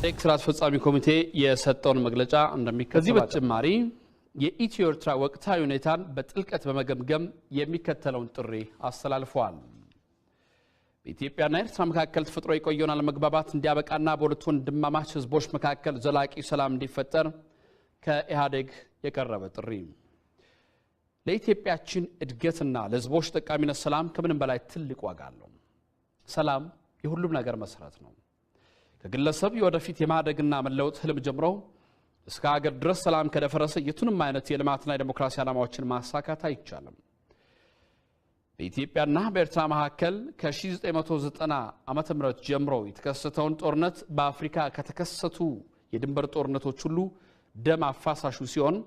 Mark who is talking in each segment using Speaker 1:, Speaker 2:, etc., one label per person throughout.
Speaker 1: ስራ አስፈጻሚ ኮሚቴ የሰጠውን መግለጫ እንደሚከተለው በተጨማሪ የኢትዮጵያ ወቅታዊ ሁኔታን በጥልቀት በመገምገም የሚከተለውን ጥሪ አስተላልፈዋል። በኢትዮጵያና ኤርትራ መካከል ተፈጥሮ የቆየውን አለመግባባት እንዲያበቃና በሁለቱ ወንድማማች ህዝቦች መካከል ዘላቂ ሰላም እንዲፈጠር ከኢህአዴግ የቀረበ ጥሪ። ለኢትዮጵያችን እድገትና ለህዝቦች ጠቃሚነት ሰላም ከምንም በላይ ትልቅ ዋጋ አለው። ሰላም የሁሉም ነገር መሰረት ነው። ከግለሰብ የወደፊት የማደግና መለወጥ ህልም ጀምሮ እስከ ሀገር ድረስ ሰላም ከደፈረሰ የቱንም አይነት የልማትና የዲሞክራሲ ዓላማዎችን ማሳካት አይቻልም። በኢትዮጵያና በኤርትራ መካከል ከ1990 ዓመተ ምህረት ጀምሮ የተከሰተውን ጦርነት በአፍሪካ ከተከሰቱ የድንበር ጦርነቶች ሁሉ ደም አፋሳሹ ሲሆን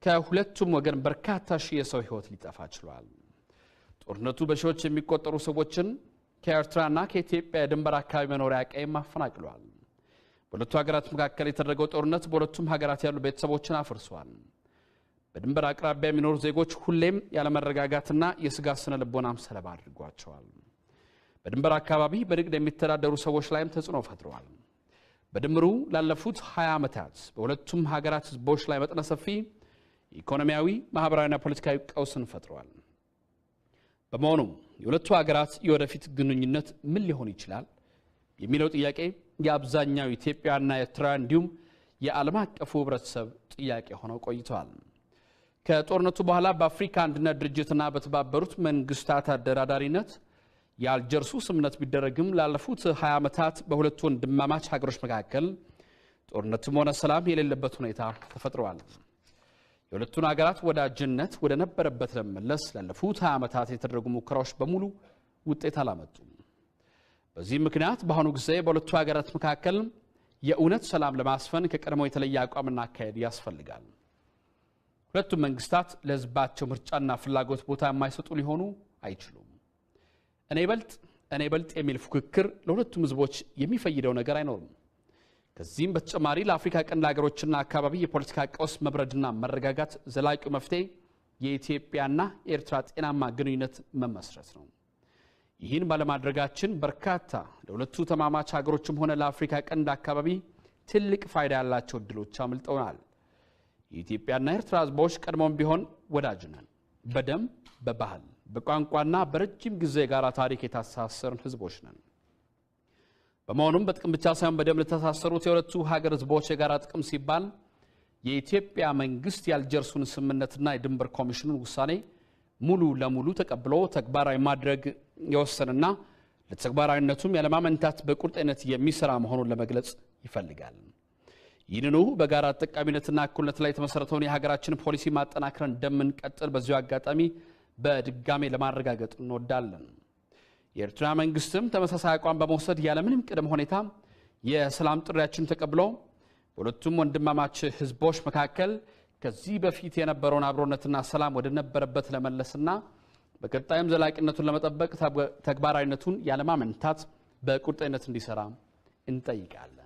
Speaker 1: ከሁለቱም ወገን በርካታ ሺህ የሰው ህይወት ሊጠፋ ችሏል። ጦርነቱ በሺዎች የሚቆጠሩ ሰዎችን ከኤርትራና ከኢትዮጵያ የድንበር አካባቢ መኖሪያ ቀይም አፈናቅሏል። በሁለቱ ሀገራት መካከል የተደረገው ጦርነት በሁለቱም ሀገራት ያሉ ቤተሰቦችን አፍርሷል። በድንበር አቅራቢያ የሚኖሩ ዜጎች ሁሌም ያለመረጋጋትና የስጋት ስነ ልቦናም ሰለባ አድርጓቸዋል። በድንበር አካባቢ በንግድ የሚተዳደሩ ሰዎች ላይም ተጽዕኖ ፈጥረዋል። በድምሩ ላለፉት 20 ዓመታት በሁለቱም ሀገራት ህዝቦች ላይ መጠነ ሰፊ ኢኮኖሚያዊ፣ ማህበራዊና ፖለቲካዊ ቀውስን ፈጥረዋል። በመሆኑም የሁለቱ ሀገራት የወደፊት ግንኙነት ምን ሊሆን ይችላል የሚለው ጥያቄ የአብዛኛው ኢትዮጵያና ኤርትራ እንዲሁም የዓለም አቀፉ ህብረተሰብ ጥያቄ ሆኖ ቆይቷል። ከጦርነቱ በኋላ በአፍሪካ አንድነት ድርጅትና በተባበሩት መንግስታት አደራዳሪነት የአልጀርሱ ስምምነት ቢደረግም ላለፉት 20 ዓመታት በሁለቱ ወንድማማች ሀገሮች መካከል ጦርነትም ሆነ ሰላም የሌለበት ሁኔታ ተፈጥሯል። የሁለቱን ሀገራት ወዳጅነት ወደ ነበረበት ለመመለስ ላለፉት 20 ዓመታት የተደረጉ ሙከራዎች በሙሉ ውጤት አላመጡም። በዚህ ምክንያት በአሁኑ ጊዜ በሁለቱ ሀገራት መካከል የእውነት ሰላም ለማስፈን ከቀድሞው የተለየ አቋምና አካሄድ ያስፈልጋል። ሁለቱም መንግስታት ለህዝባቸው ምርጫና ፍላጎት ቦታ የማይሰጡ ሊሆኑ አይችሉም። እኔ በልጥ የሚል ፉክክር ለሁለቱም ህዝቦች የሚፈይደው ነገር አይኖርም። ከዚህም በተጨማሪ ለአፍሪካ ቀንድ ሀገሮችና አካባቢ የፖለቲካ ቀውስ መብረድና መረጋጋት ዘላቂው መፍትሄ የኢትዮጵያና የኤርትራ ጤናማ ግንኙነት መመስረት ነው። ይህን ባለማድረጋችን በርካታ ለሁለቱ ተማማች ሀገሮችም ሆነ ለአፍሪካ ቀንድ አካባቢ ትልቅ ፋይዳ ያላቸው እድሎች አምልጠውናል። የኢትዮጵያና ኤርትራ ህዝቦች ቀድሞም ቢሆን ወዳጅ ነን። በደም፣ በባህል፣ በቋንቋና በረጅም ጊዜ የጋራ ታሪክ የታሳሰርን ህዝቦች ነን። በመሆኑም በጥቅም ብቻ ሳይሆን በደም ለተሳሰሩት የሁለቱ ሀገር ህዝቦች የጋራ ጥቅም ሲባል የኢትዮጵያ መንግስት የአልጀርሱን ስምምነትና የድንበር ኮሚሽኑን ውሳኔ ሙሉ ለሙሉ ተቀብሎ ተግባራዊ ማድረግ የወሰነና ለተግባራዊነቱም ያለማመንታት በቁርጠኝነት የሚሰራ መሆኑን ለመግለጽ ይፈልጋል። ይህንኑ በጋራ ተጠቃሚነትና እኩልነት ላይ የተመሰረተውን የሀገራችን ፖሊሲ ማጠናከርን እንደምንቀጥል በዚሁ አጋጣሚ በድጋሜ ለማረጋገጥ እንወዳለን። የኤርትራ መንግስትም ተመሳሳይ አቋም በመውሰድ ያለምንም ቅድመ ሁኔታ የሰላም ጥሪያችን ተቀብሎ በሁለቱም ወንድማማች ህዝቦች መካከል ከዚህ በፊት የነበረውን አብሮነትና ሰላም ወደ ነበረበት ለመለስና በቀጣይም ዘላቂነቱን ለመጠበቅ ተግባራዊነቱን ያለማመንታት በቁርጠኝነት እንዲሰራ እንጠይቃለን።